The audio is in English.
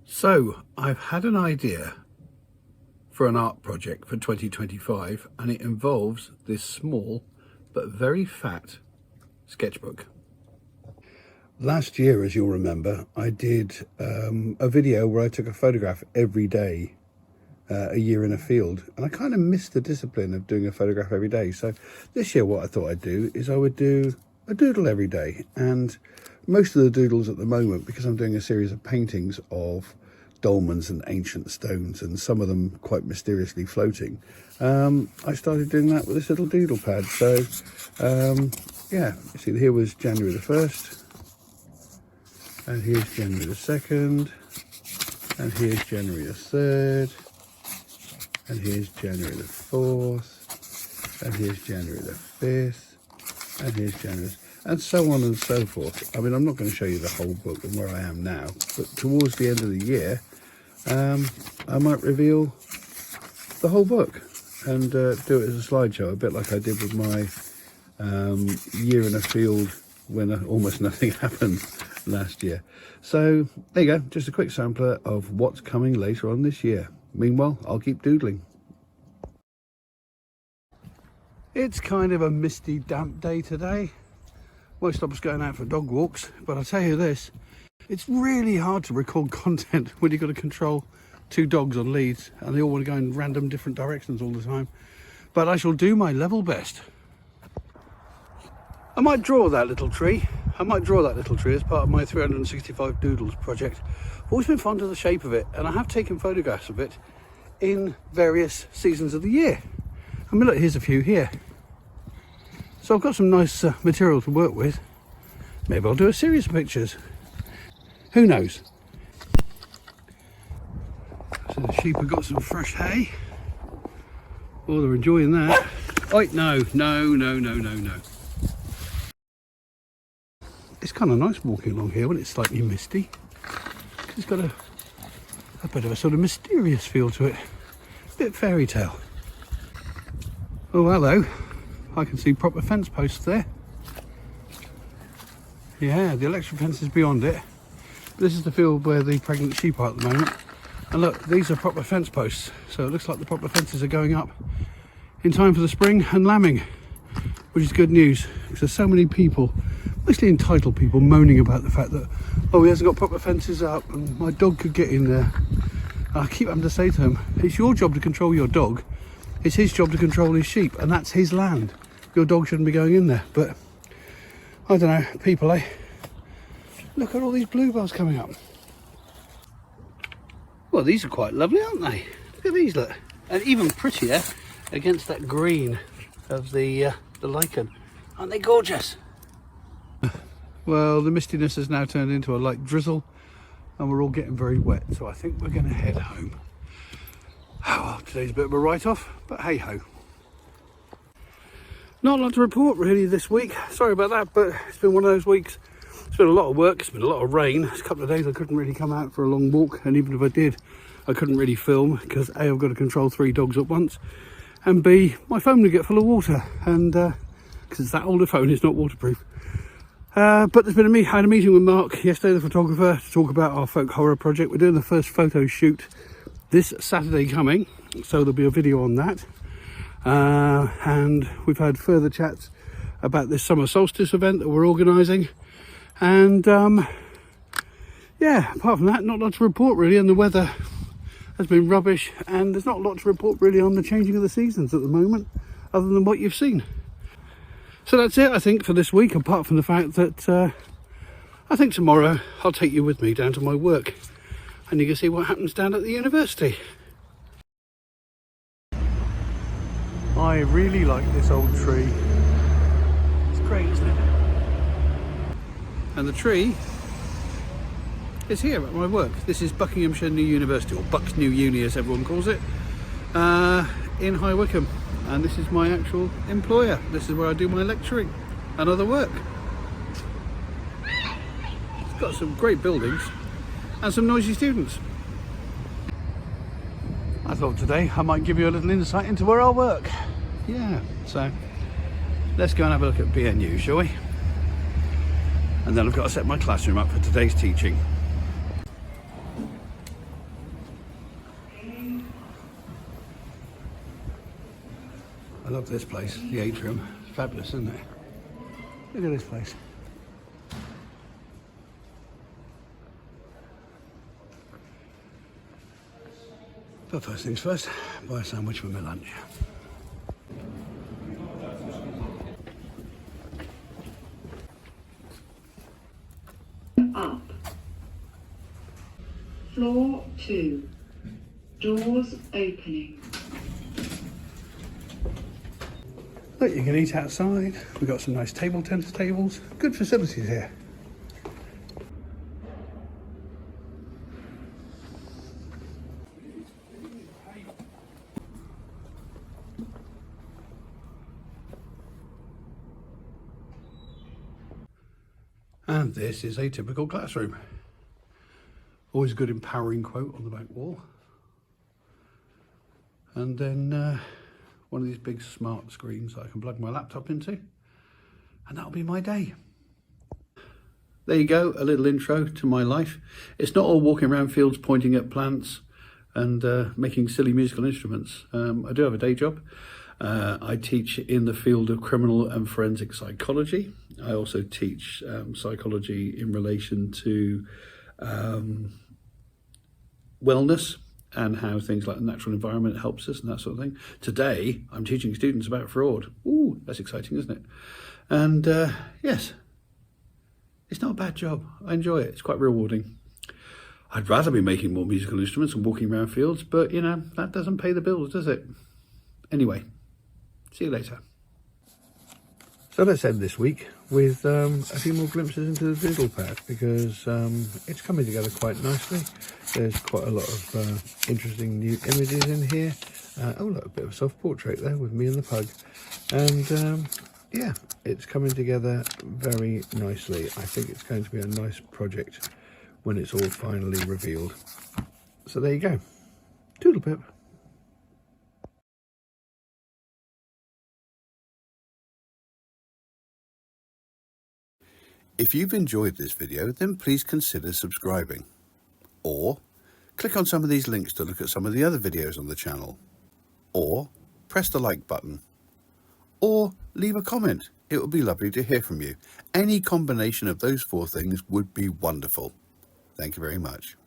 So I've had an idea for an art project for 2025, and it involves this small but very fat sketchbook. Last year, as you'll remember, I did a video where I took a photograph every day, a year in a field, and I kind of missed the discipline of doing a photograph every day. So this year what I thought I'd do is I would do a doodle every day, and most of the doodles at the moment, because I'm doing a series of paintings of dolmens and ancient stones, and some of them quite mysteriously floating, I started doing that with this little doodle pad. So yeah, you see here was January the 1st, and here's January the 2nd, and here's January the 3rd, and here's January the 4th, and here's January the 5th, and here's January, and so on and so forth. I mean, I'm not going to show you the whole book and where I am now, but towards the end of the year, I might reveal the whole book and do it as a slideshow, a bit like I did with my year in a field when almost nothing happened last year. So there you go, just a quick sampler of what's coming later on this year. Meanwhile, I'll keep doodling. It's kind of a misty, damp day today. Won't stop us going out for dog walks, but I'll tell you this, it's really hard to record content when you've got to control two dogs on leads and they all want to go in random different directions all the time. But I shall do my level best. I might draw that little tree. I might draw that little tree as part of my 365 Doodles project. I've always been fond of the shape of it, and I have taken photographs of it in various seasons of the year. I mean, look, here's a few here. So I've got some nice material to work with. Maybe I'll do a series of pictures. Who knows? So the sheep have got some fresh hay. Oh, they're enjoying that. Oh, no. It's kind of nice walking along here when it's slightly misty. It's got a bit of a sort of mysterious feel to it. A bit fairy tale. Oh, hello. I can see proper fence posts there. Yeah, the electric fence is beyond it. This is the field where the pregnant sheep are at the moment. And look, these are proper fence posts. So it looks like the proper fences are going up in time for the spring and lambing, which is good news, because there's so many people, mostly entitled people, moaning about the fact that, oh, he hasn't got proper fences up and my dog could get in there. And I keep having to say to them, it's your job to control your dog. It's his job to control his sheep, and that's his land. Your dog shouldn't be going in there. But I don't know, people, eh? Look at all these bluebells coming up. Well, these are quite lovely, aren't they? Look at these, look. And even prettier against that green of the lichen. Aren't they gorgeous? Well, the mistiness has now turned into a light drizzle and we're all getting very wet, so I think we're going to head home. Oh, well, today's a bit of a write-off, but hey-ho. Not a lot to report really this week. Sorry about that, but it's been one of those weeks. It's been a lot of work, it's been a lot of rain. It's a couple of days I couldn't really come out for a long walk, and even if I did, I couldn't really film because A, I've got to control 3 dogs at once, and B, my phone would get full of water, and because it's that older phone, it's not waterproof. But there's been I had a meeting with Mark yesterday, the photographer, to talk about our folk horror project. We're doing the first photo shoot this Saturday coming, so there'll be a video on that. And we've had further chats about this summer solstice event that we're organising. And yeah, apart from that, not a lot to report really, and the weather has been rubbish, and there's not a lot to report really on the changing of the seasons at the moment, other than what you've seen. So that's it, I think, for this week, apart from the fact that I think tomorrow I'll take you with me down to my work and you can see what happens down at the university. I really like this old tree. It's great, isn't it? And the tree is here at my work. This is Buckinghamshire New University, or Bucks New Uni as everyone calls it, in High Wycombe. And this is my actual employer. This is where I do my lecturing and other work. It's got some great buildings and some noisy students. I thought today I might give you a little insight into where I work. Yeah, so let's go and have a look at BNU, shall we? And then I've got to set my classroom up for today's teaching. I love this place, the atrium. It's fabulous, isn't it? Look at this place. But first things first, buy a sandwich for my lunch. Up. Floor 2. Doors opening. Look, you can eat outside. We've got some nice table tennis tables. Good facilities here. And this is a typical classroom. Always a good empowering quote on the back wall. And then one of these big smart screens that I can plug my laptop into. And that'll be my day. There you go, a little intro to my life. It's not all walking around fields pointing at plants and making silly musical instruments. I do have a day job. I teach in the field of criminal and forensic psychology. I also teach psychology in relation to wellness and how things like the natural environment helps us and that sort of thing. Today, I'm teaching students about fraud. Ooh, that's exciting, isn't it? And yes, it's not a bad job. I enjoy it. It's quite rewarding. I'd rather be making more musical instruments and walking around fields, but you know, that doesn't pay the bills, does it? Anyway, see you later. So let's end this week with a few more glimpses into the doodle pad, because it's coming together quite nicely. There's quite a lot of interesting new images in here. Oh look, a bit of a self-portrait there with me and the pug. And yeah, it's coming together very nicely. I think it's going to be a nice project when it's all finally revealed. So there you go. Doodle pip. If you've enjoyed this video, then please consider subscribing. Or click on some of these links to look at some of the other videos on the channel. Or press the like button. Or leave a comment. It would be lovely to hear from you. Any combination of those 4 things would be wonderful. Thank you very much.